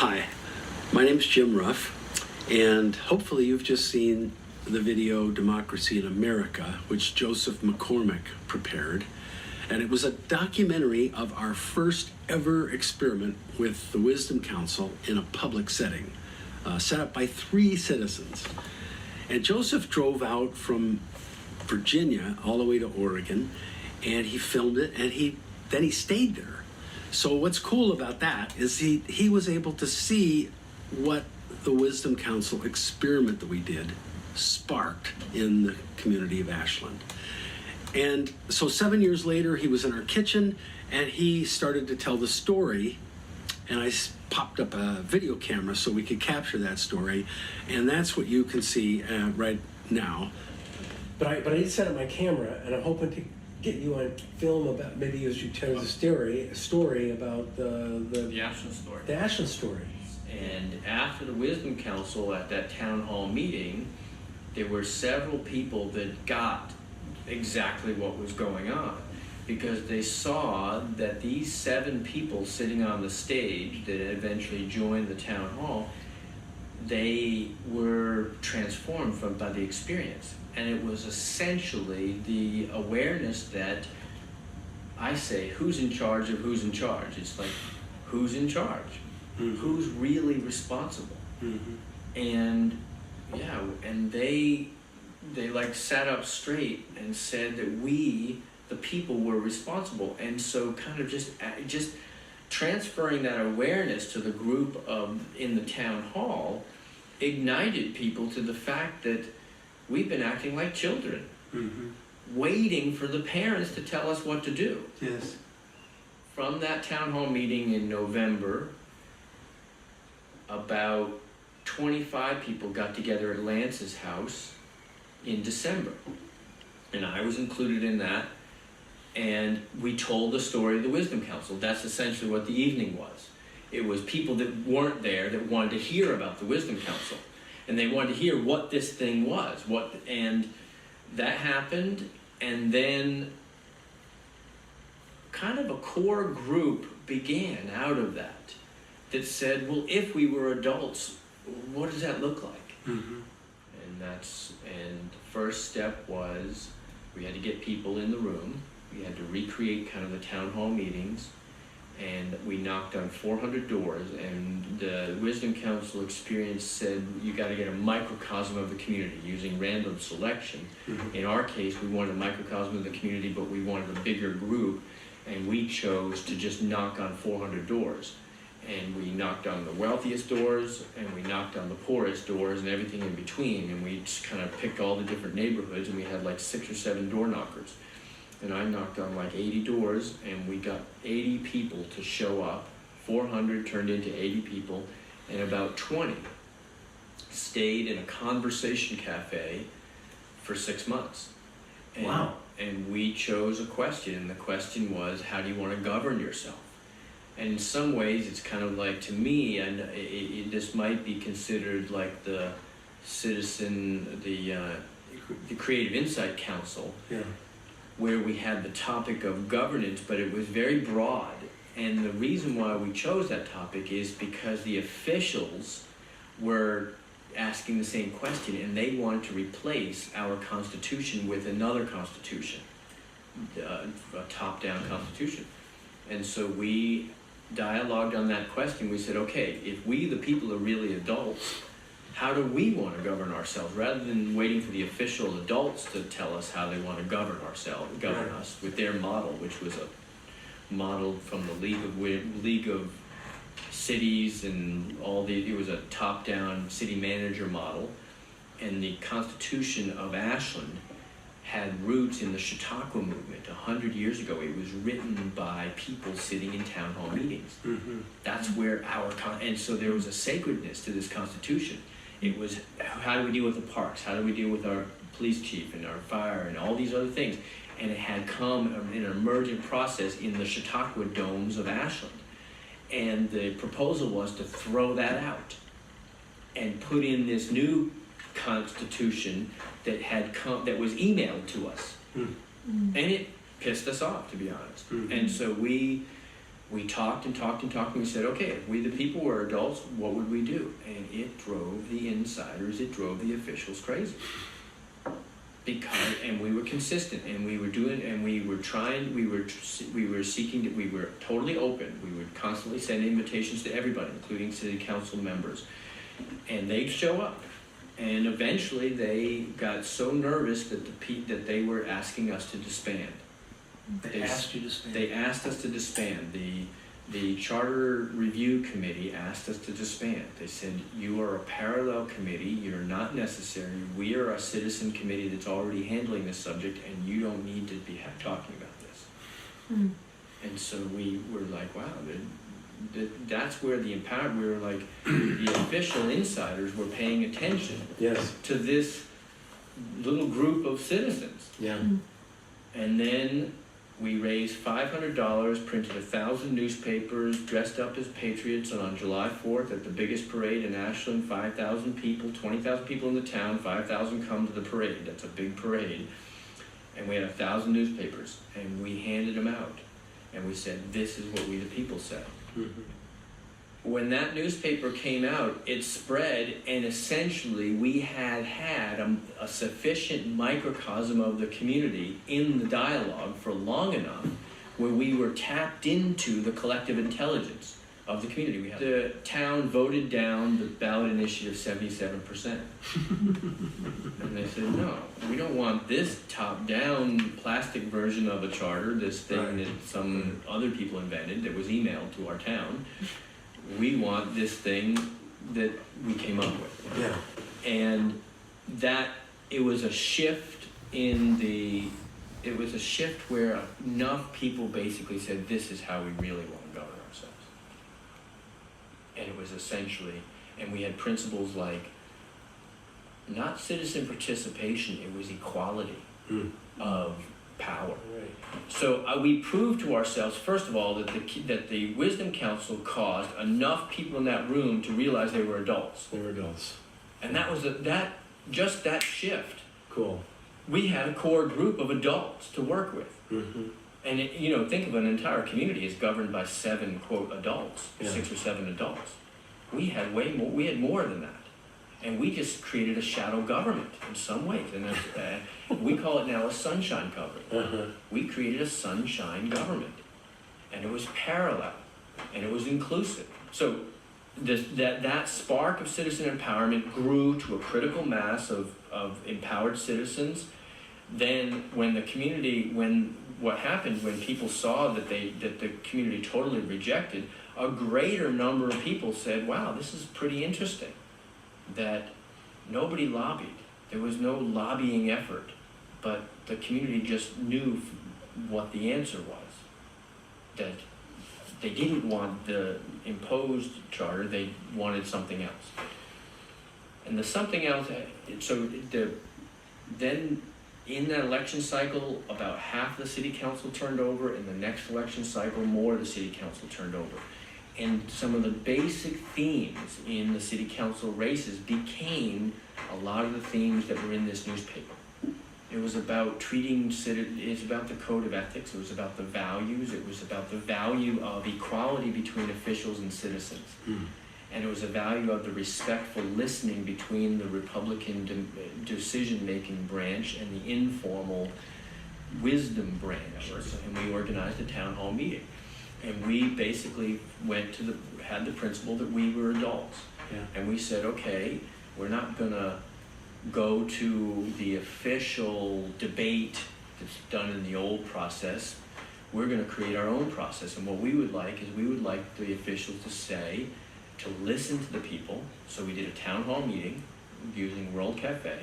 Hi, my name's Jim Ruff, and hopefully you've just seen the video Democracy in America, which Joseph McCormick prepared. And it was a documentary of our first ever experiment with the Wisdom Council in a public setting, set up by 3 citizens. And Joseph drove out from Virginia all the way to Oregon, and he filmed it, and then he stayed there. So what's cool about that is he was able to see what the Wisdom Council experiment that we did sparked in the community of Ashland. And so 7 years later, he was in our kitchen, and he started to tell the story, and I popped up a video camera so we could capture that story, and that's what you can see right now. But I set up my camera, and I'm hoping to get you on film about, maybe as you tell the story about the Ashland story. The Ashland story. And after the Wisdom Council at that town hall meeting, there were several people that got exactly what was going on, because they saw that these 7 people sitting on the stage that eventually joined the town hall, they were transformed by the experience. And it was essentially the awareness that, I say, who's in charge of who's in charge? It's like, who's in charge? Mm-hmm. Who's really responsible? Mm-hmm. And yeah, and they like sat up straight and said that we, the people, were responsible. And so kind of just transferring that awareness to the group in the town hall ignited people to the fact that we've been acting like children, mm-hmm. waiting for the parents to tell us what to do. Yes. From that town hall meeting in November, about 25 people got together at Lance's house in December. And I was included in that. And we told the story of the Wisdom Council. That's essentially what the evening was. It was people that weren't there that wanted to hear about the Wisdom Council. And they wanted to hear what this thing was. And that happened. And then kind of a core group began out of that said, well, if we were adults, what does that look like? Mm-hmm. And the first step was we had to get people in the room. We had to recreate kind of the town hall meetings, and we knocked on 400 doors, and the Wisdom Council experience said you got to get a microcosm of the community using random selection. Mm-hmm. In our case, we wanted a microcosm of the community, but we wanted a bigger group, and we chose to just knock on 400 doors. And we knocked on the wealthiest doors, and we knocked on the poorest doors, and everything in between, and we just kind of picked all the different neighborhoods, and we had like 6 or 7 door knockers. And I knocked on like 80 doors, and we got 80 people to show up. 400 turned into 80 people, and about 20 stayed in a conversation cafe for 6 months. And, wow. And we chose a question, and the question was, how do you want to govern yourself? And in some ways, it's kind of like, to me, and this might be considered like the Creative Insight Council, yeah, where we had the topic of governance, but it was very broad. And the reason why we chose that topic is because the officials were asking the same question, and they wanted to replace our Constitution with another Constitution, a top-down Constitution. And so we dialogued on that question. We said, okay, if we, the people, are really adults, how do we want to govern ourselves, rather than waiting for the official adults to tell us how they want to govern us with their model, which was a model from the League of Cities and it was a top-down city manager model. And the Constitution of Ashland had roots in the Chautauqua movement 100 years ago. It was written by people sitting in town hall meetings. Mm-hmm. That's where and so there was a sacredness to this Constitution. It was, how do we deal with the parks? How do we deal with our police chief and our fire and all these other things? And it had come in an emergent process in the Chautauqua domes of Ashland. And the proposal was to throw that out and put in this new Constitution that was emailed to us. Mm. And it pissed us off, to be honest. Mm-hmm. And so we we talked and talked and talked, and we said, okay, if we the people were adults, what would we do? And it drove the insiders, it drove the officials crazy. Because, and we were consistent, and we were doing, and we were trying, we were seeking, we were totally open. We would constantly send invitations to everybody, including city council members. And they'd show up. And eventually they got so nervous that that they were asking us to disband. They asked you to disband? They asked us to disband. The Charter Review Committee asked us to disband. They said, you are a parallel committee, you're not necessary. We are a citizen committee that's already handling this subject, and you don't need to be talking about this. Hmm. And so we were like, wow, that's where the empowerment, we were like, the official insiders were paying attention Yes. to this little group of citizens. Yeah. And then we raised $500, printed 1,000 newspapers, dressed up as patriots, and on July 4th at the biggest parade in Ashland, 5,000 people, 20,000 people in the town, 5,000 come to the parade. That's a big parade. And we had 1,000 newspapers, and we handed them out. And we said, this is what we the people said. Mm-hmm. When that newspaper came out, it spread, and essentially we had a sufficient microcosm of the community in the dialogue for long enough where we were tapped into the collective intelligence of the community. The town voted down the ballot initiative 77%. And they said, no, we don't want this top-down plastic version of a charter, this thing that some other people invented that was emailed to our town. We want this thing that we came up with. Yeah. And that, it was a shift where enough people basically said, this is how we really want to govern ourselves. And it was essentially, and we had principles like, not citizen participation, it was equality of power. Right. So we proved to ourselves, first of all, that the Wisdom Council caused enough people in that room to realize they were adults. They were adults. And that was just that shift. Cool. We had a core group of adults to work with. Mm-hmm. And think of an entire community as governed by 7, quote, adults, Yeah. 6 or 7 adults. We had way more, we had more than that. And we just created a shadow government in some ways. And we call it now a sunshine government. Uh-huh. We created a sunshine government. And it was parallel. And it was inclusive. So that spark of citizen empowerment grew to a critical mass of empowered citizens. Then what happened when people saw that the community totally rejected, a greater number of people said, wow, this is pretty interesting. That nobody lobbied. There was no lobbying effort, but the community just knew what the answer was. That they didn't want the imposed charter, they wanted something else. And the something else, then in that election cycle, about half the city council turned over. In the next election cycle, more of the city council turned over. And some of the basic themes in the city council races became a lot of the themes that were in this newspaper. It was about it was about the code of ethics, it was about the values, it was about the value of equality between officials and citizens. And it was a value of the respectful listening between the Republican decision-making branch and the informal wisdom branch. And we organized a town hall meeting. And we basically had the principle that we were adults. Yeah. And we said, okay, we're not gonna go to the official debate that's done in the old process. We're gonna create our own process. And what we would like is we would like the officials to listen to the people. So we did a town hall meeting using World Cafe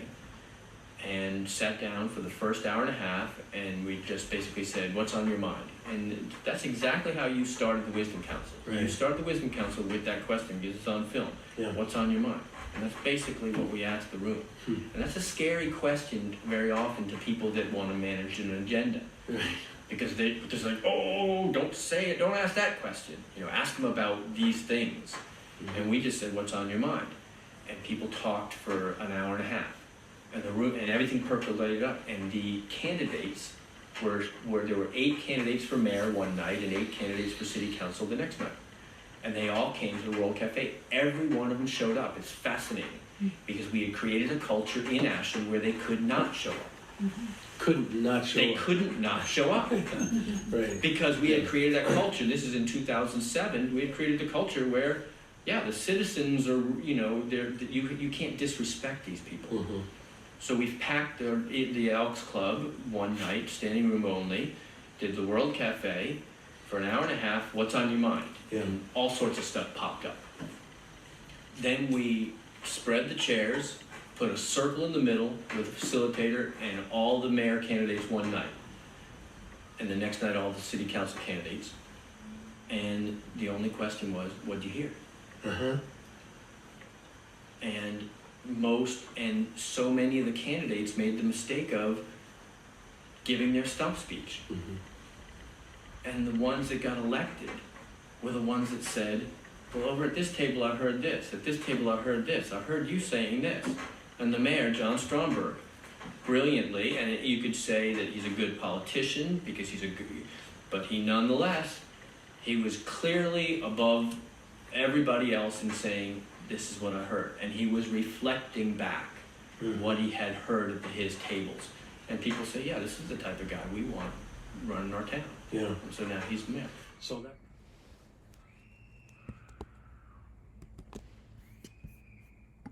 and sat down for the first hour and a half, and we just basically said, what's on your mind? And that's exactly how you started the Wisdom Council. Right. You started the Wisdom Council with that question, because it's on film. Yeah. What's on your mind? And that's basically what we asked the room. And that's a scary question very often to people that want to manage an agenda. Right. Because they're just like, oh, don't say it, don't ask that question. Ask them about these things. And we just said, what's on your mind? And people talked for an hour and a half. And the room, and everything percolated up, and the candidates where there were 8 candidates for mayor one night and 8 candidates for city council the next night. And they all came to the World Cafe. Every one of them showed up. It's fascinating because we had created a culture in Ashland where they could not show up. Couldn't not show They up. couldn't not show up. Right. Because we had created that culture. This is in 2007. We had created the culture where, yeah, the citizens are, you know, you can't disrespect these people. Mm-hmm. So we've packed the Elks Club one night, standing room only, did the World Cafe for an hour and a half. What's on your mind? Yeah. And all sorts of stuff popped up. Then we spread the chairs, put a circle in the middle with a facilitator and all the mayor candidates one night. And the next night, all the city council candidates. And the only question was, what'd you hear? Uh-huh. And so many of the candidates made the mistake of giving their stump speech. Mm-hmm. And the ones that got elected were the ones that said, well, over at this table I heard this, at this table I heard this, I heard you saying this. And the mayor, John Stromberg, brilliantly, and you could say that he's a good politician because but he nonetheless, he was clearly above everybody else in saying, this is what I heard. And he was reflecting back what he had heard at his tables. And people say, yeah, this is the type of guy we want running our town. Yeah. And so now he's the mayor. So that.